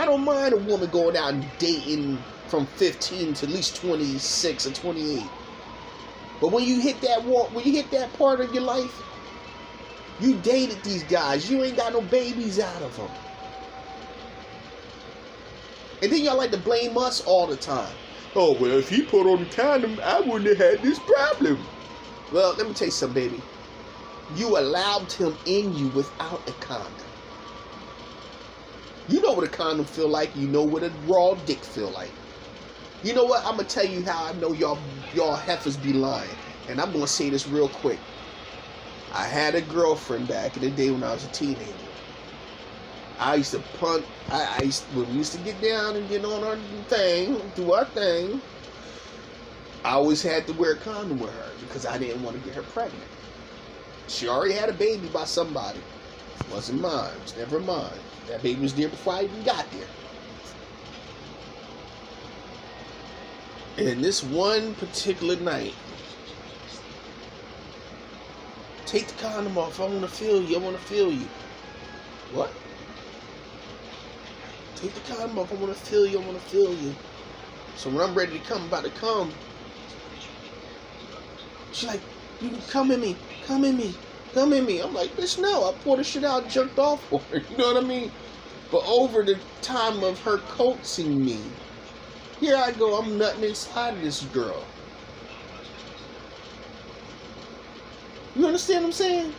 don't mind a woman going out and dating from 15 to at least 26 or 28. But when you hit that part of your life, you dated these guys, you ain't got no babies out of them. And then y'all like to blame us all the time. Oh, well, if he put on a condom, I wouldn't have had this problem. Well, let me tell you something, baby. You allowed him in you without a condom. You know what a condom feel like. You know what a raw dick feel like. You know what? I'm going to tell you how I know y'all heifers be lying. And I'm going to say this real quick. I had a girlfriend back in the day when I was a teenager. I used to punt. When we used to get down and get on our thing, do our thing, I always had to wear a condom with her because I didn't want to get her pregnant. She already had a baby by somebody. It wasn't mine. It was never mine. That baby was there before I even got there. And this one particular night, take the condom off. I want to feel you. I want to feel you. What? Take the condom off. I want to feel you. I want to feel you. So when I'm ready to come, about to come, she's like, you can come in me. Come in me. Come in me. I'm like, bitch, no. I poured the shit out and jerked off for her. You know what I mean? But over the time of her coaxing me, here I go. I'm nutting inside of this girl. You understand what I'm saying?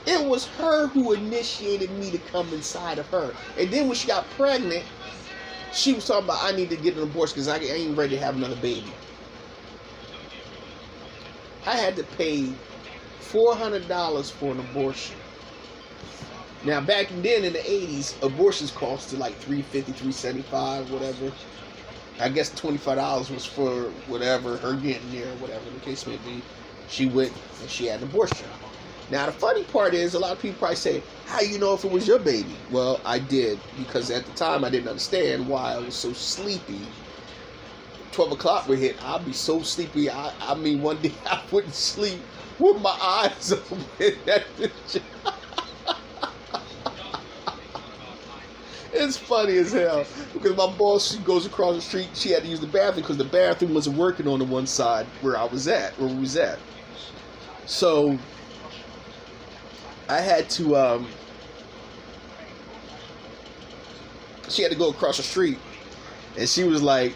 It was her who initiated me to come inside of her. And then when she got pregnant, She was talking about, I need to get an abortion because I ain't ready to have another baby. I had to pay $400 for an abortion. Now, back then in the 80s, abortions costed like $350, $375, whatever. I guess $25 was for whatever, her getting there, whatever the case may be. She went and she had an abortion. Now, the funny part is, a lot of people probably say, how you know if it was your baby? Well, I did, because at the time I didn't understand why I was so sleepy. 12 o'clock would hit, I'd be so sleepy. I mean, one day I wouldn't sleep with my eyes open. It's funny as hell, because my boss, she goes across the street, she had to use the bathroom because the bathroom wasn't working on the one side where we was at. So I had to, she had to go across the street, and she was like,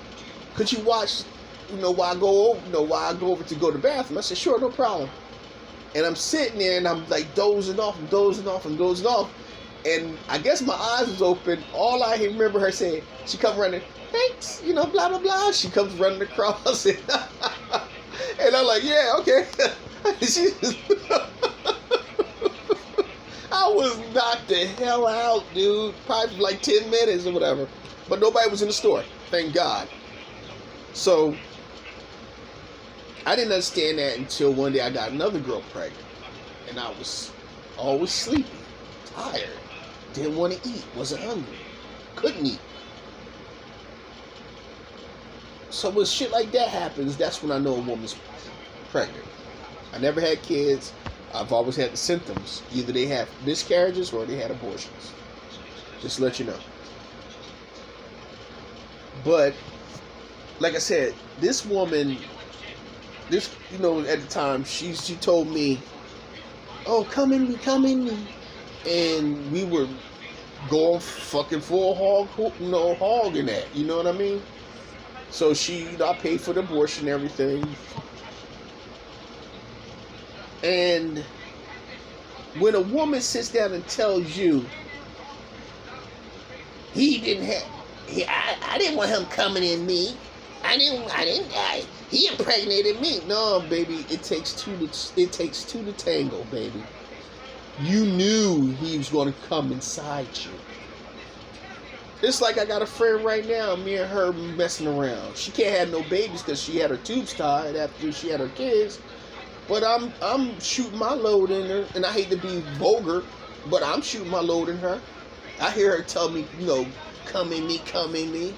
could you watch, while I go over to go to the bathroom? I said, sure, no problem. And I'm sitting there, and I'm like dozing off. And I guess my eyes was open. All I remember her saying, she come running, thanks, blah, blah, blah. She comes running across, and I'm like, yeah, okay. I was knocked the hell out, dude. Probably for like 10 minutes or whatever. But nobody was in the store, thank God. So I didn't understand that until one day I got another girl pregnant. And I was always sleepy, tired, didn't want to eat, wasn't hungry, couldn't eat. So when shit like that happens, that's when I know a woman's pregnant. I never had kids. I've always had the symptoms. Either they have miscarriages or they had abortions. Just to let you know. But like I said, this woman, at the time, she told me, oh, come in me. And we were going fucking full hog in that. You know what I mean? So I paid for the abortion and everything. And when a woman sits down and tells you, I didn't want him coming in me. He impregnated me. No, baby, it takes two to tango, baby. You knew he was going to come inside you. It's like I got a friend right now, me and her messing around. She can't have no babies because she had her tubes tied after she had her kids. But I'm shooting my load in her, and I hate to be vulgar, but I'm shooting my load in her. I hear her tell me, come in me.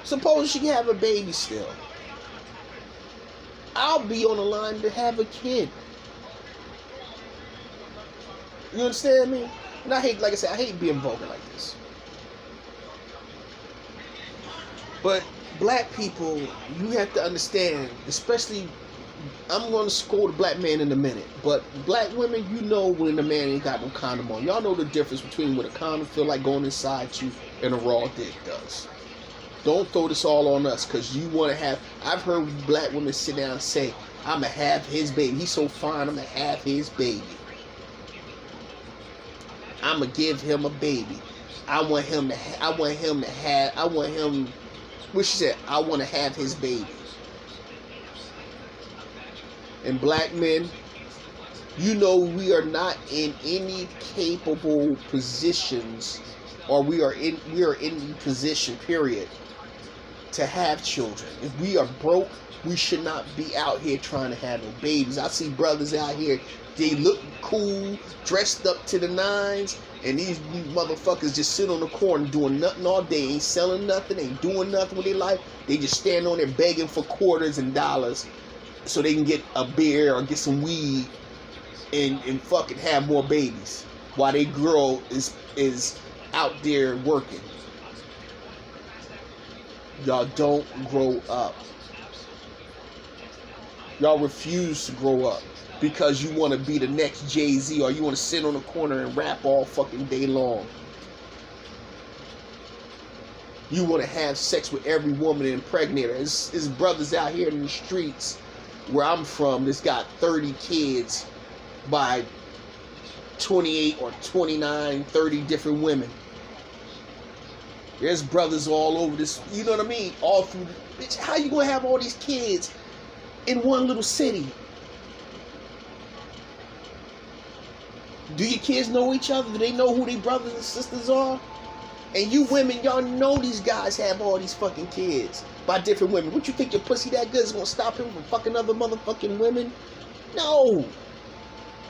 Suppose she can have a baby still. I'll be on the line to have a kid. You understand me? And I hate being vulgar like this. But black people, you have to understand, especially, I'm going to scold the black man in a minute, but black women, when the man ain't got no condom on. Y'all know the difference between what a condom feel like going inside you and a raw dick does. Don't throw this all on us, because you want to have, I've heard black women sit down and say, I'm going to have his baby. He's so fine, I'm going to have his baby. I'm going to give him a baby. I want him, what she said, I want to have his baby. And black men, we are not in any capable positions, or we are in position, period, to have children. If we are broke, we should not be out here trying to have no babies. I see brothers out here, they look cool, dressed up to the nines, and these motherfuckers just sit on the corner doing nothing all day, ain't selling nothing, ain't doing nothing with their life. They just stand on there begging for quarters and dollars so they can get a beer or get some weed and fucking have more babies while they girl is out there working. Y'all don't grow up. Y'all refuse to grow up because you want to be the next Jay-Z, or you want to sit on the corner and rap all fucking day long. You want to have sex with every woman and impregnate her. There's brothers out here in the streets where I'm from that's got 30 kids by 28 or 29, 30 different women. There's brothers all over this, you know what I mean? All through, bitch, how you gonna have all these kids in one little city? Do your kids know each other? Do they know who their brothers and sisters are? And you women, y'all know these guys have all these fucking kids by different women. What you think your pussy that good is gonna stop him from fucking other motherfucking women? No.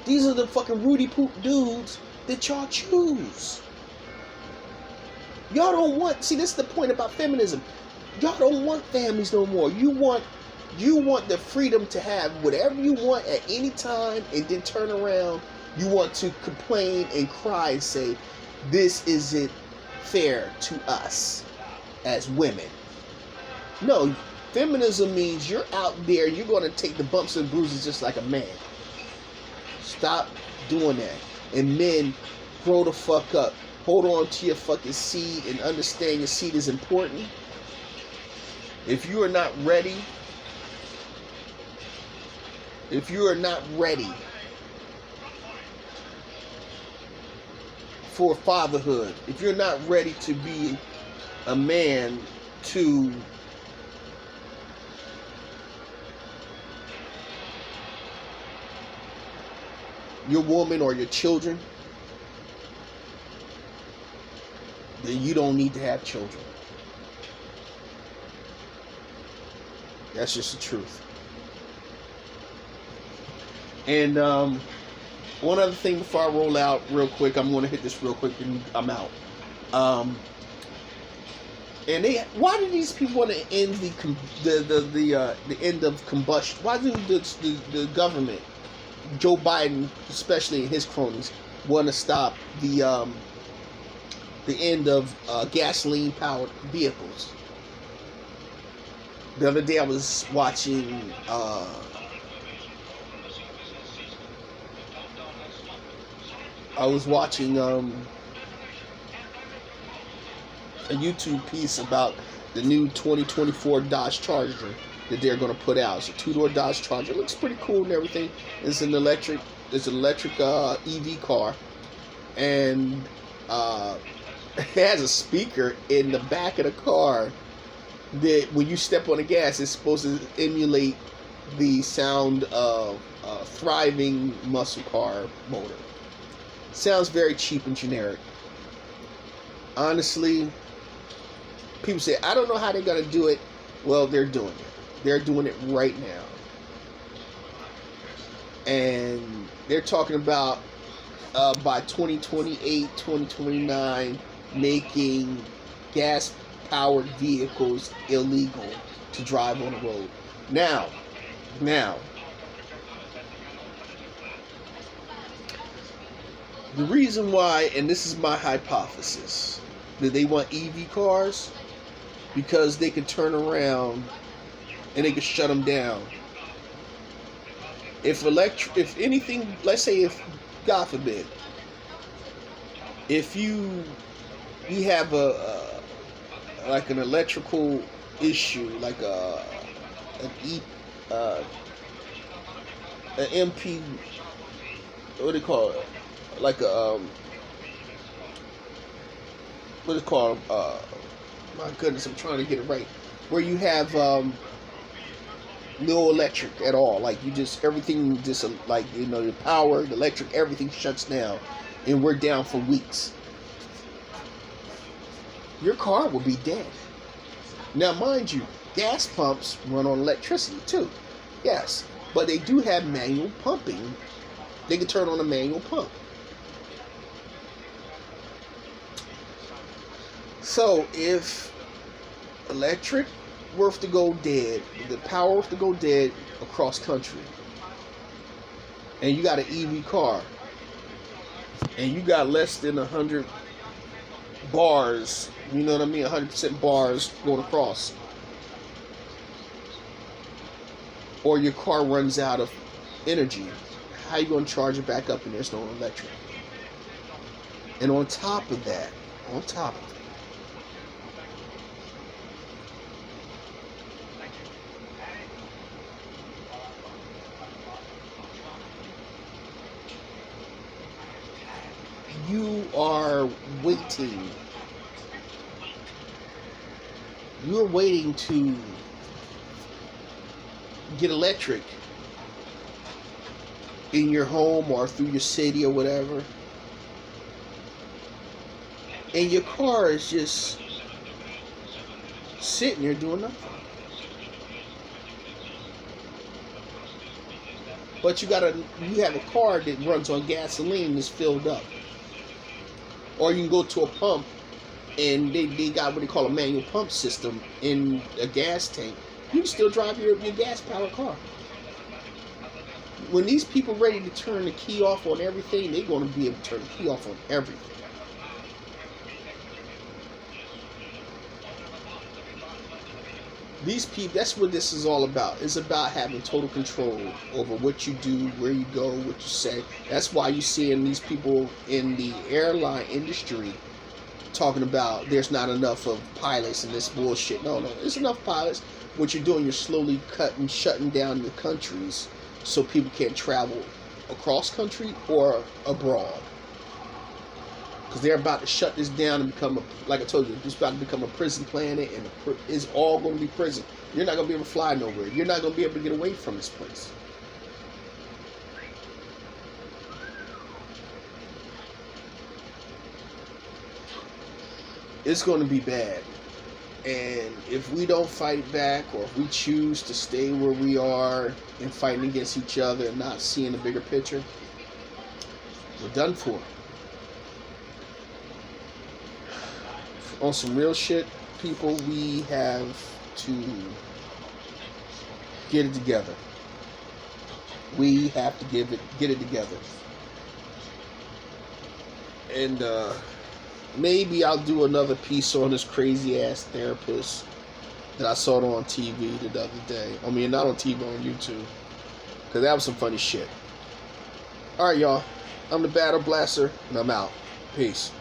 These are the fucking Rudy Poop dudes that y'all choose. Y'all don't want, see, this is the point about feminism. Y'all don't want families no more. You want the freedom to have whatever you want at any time, and then turn around. You want to complain and cry and say, this isn't fair to us as women. No, feminism means you're out there, you're going to take the bumps and bruises just like a man. Stop doing that. And men, grow the fuck up. Hold on to your fucking seed and understand your seed is important. If you are not ready, for fatherhood, if you're not ready to be a man to your woman or your children, then you don't need to have children. That's just the truth. And one other thing before I roll out real quick, I'm going to hit this real quick and I'm out. And why do these people want to end the end of combustion? Why do the government, Joe Biden, especially and his cronies, want to stop the end of gasoline-powered vehicles? The other day I was watching a YouTube piece about the new 2024 Dodge Charger that they're going to put out. It's a two-door Dodge Charger. It looks pretty cool and everything. It's an electric EV car, and it has a speaker in the back of the car that when you step on the gas, it's supposed to emulate the sound of a thriving muscle car motor. Sounds very cheap and generic. Honestly, people say, I don't know how they're going to do it. Well, they're doing it. They're doing it right now. And they're talking about by 2028, 2029, making gas-powered vehicles illegal to drive on the road. Now, the reason why, and this is my hypothesis, that they want EV cars, because they can turn around and they can shut them down. If anything, let's say if, God forbid, if you have like an electrical issue, like an MP, what do you call it? Like a what is it called? My goodness, I'm trying to get it right. Where you have no electric at all, like you just everything just like the power, the electric, everything shuts down, and we're down for weeks. Your car will be dead. Now, mind you, gas pumps run on electricity too. Yes, but they do have manual pumping. They can turn on a manual pump. So if electric were to go dead, the power were to go dead across country, and you got an EV car, and you got less than 100 bars, 100% bars going across, or your car runs out of energy, how you going to charge it back up and there's no electric? And on top of that, you are waiting you're waiting to get electric in your home or through your city or whatever, and your car is just sitting there doing nothing. But you have a car that runs on gasoline and is filled up. Or you can go to a pump and they got what they call a manual pump system in a gas tank. You can still drive your gas powered car. When these people ready to turn the key off on everything, they're going to be able to turn the key off on everything. These people, that's what this is all about. It's about having total control over what you do, where you go, what you say. That's why you're seeing these people in the airline industry talking about there's not enough of pilots and this bullshit. No, there's enough pilots. What you're doing, you're slowly shutting down the countries so people can't travel across country or abroad. Because they're about to shut this down and become, like I told you, it's about to become a prison planet, and it's all going to be prison. You're not going to be able to fly nowhere. You're not going to be able to get away from this place. It's going to be bad. And if we don't fight back, or if we choose to stay where we are and fighting against each other and not seeing the bigger picture, we're done for. On some real shit, people, we have to get it together. We have to get it together. And maybe I'll do another piece on this crazy ass therapist that I saw on TV the other day. I mean, not on TV, on YouTube. Because that was some funny shit. Alright, y'all. I'm the Battle Blaster, and I'm out. Peace.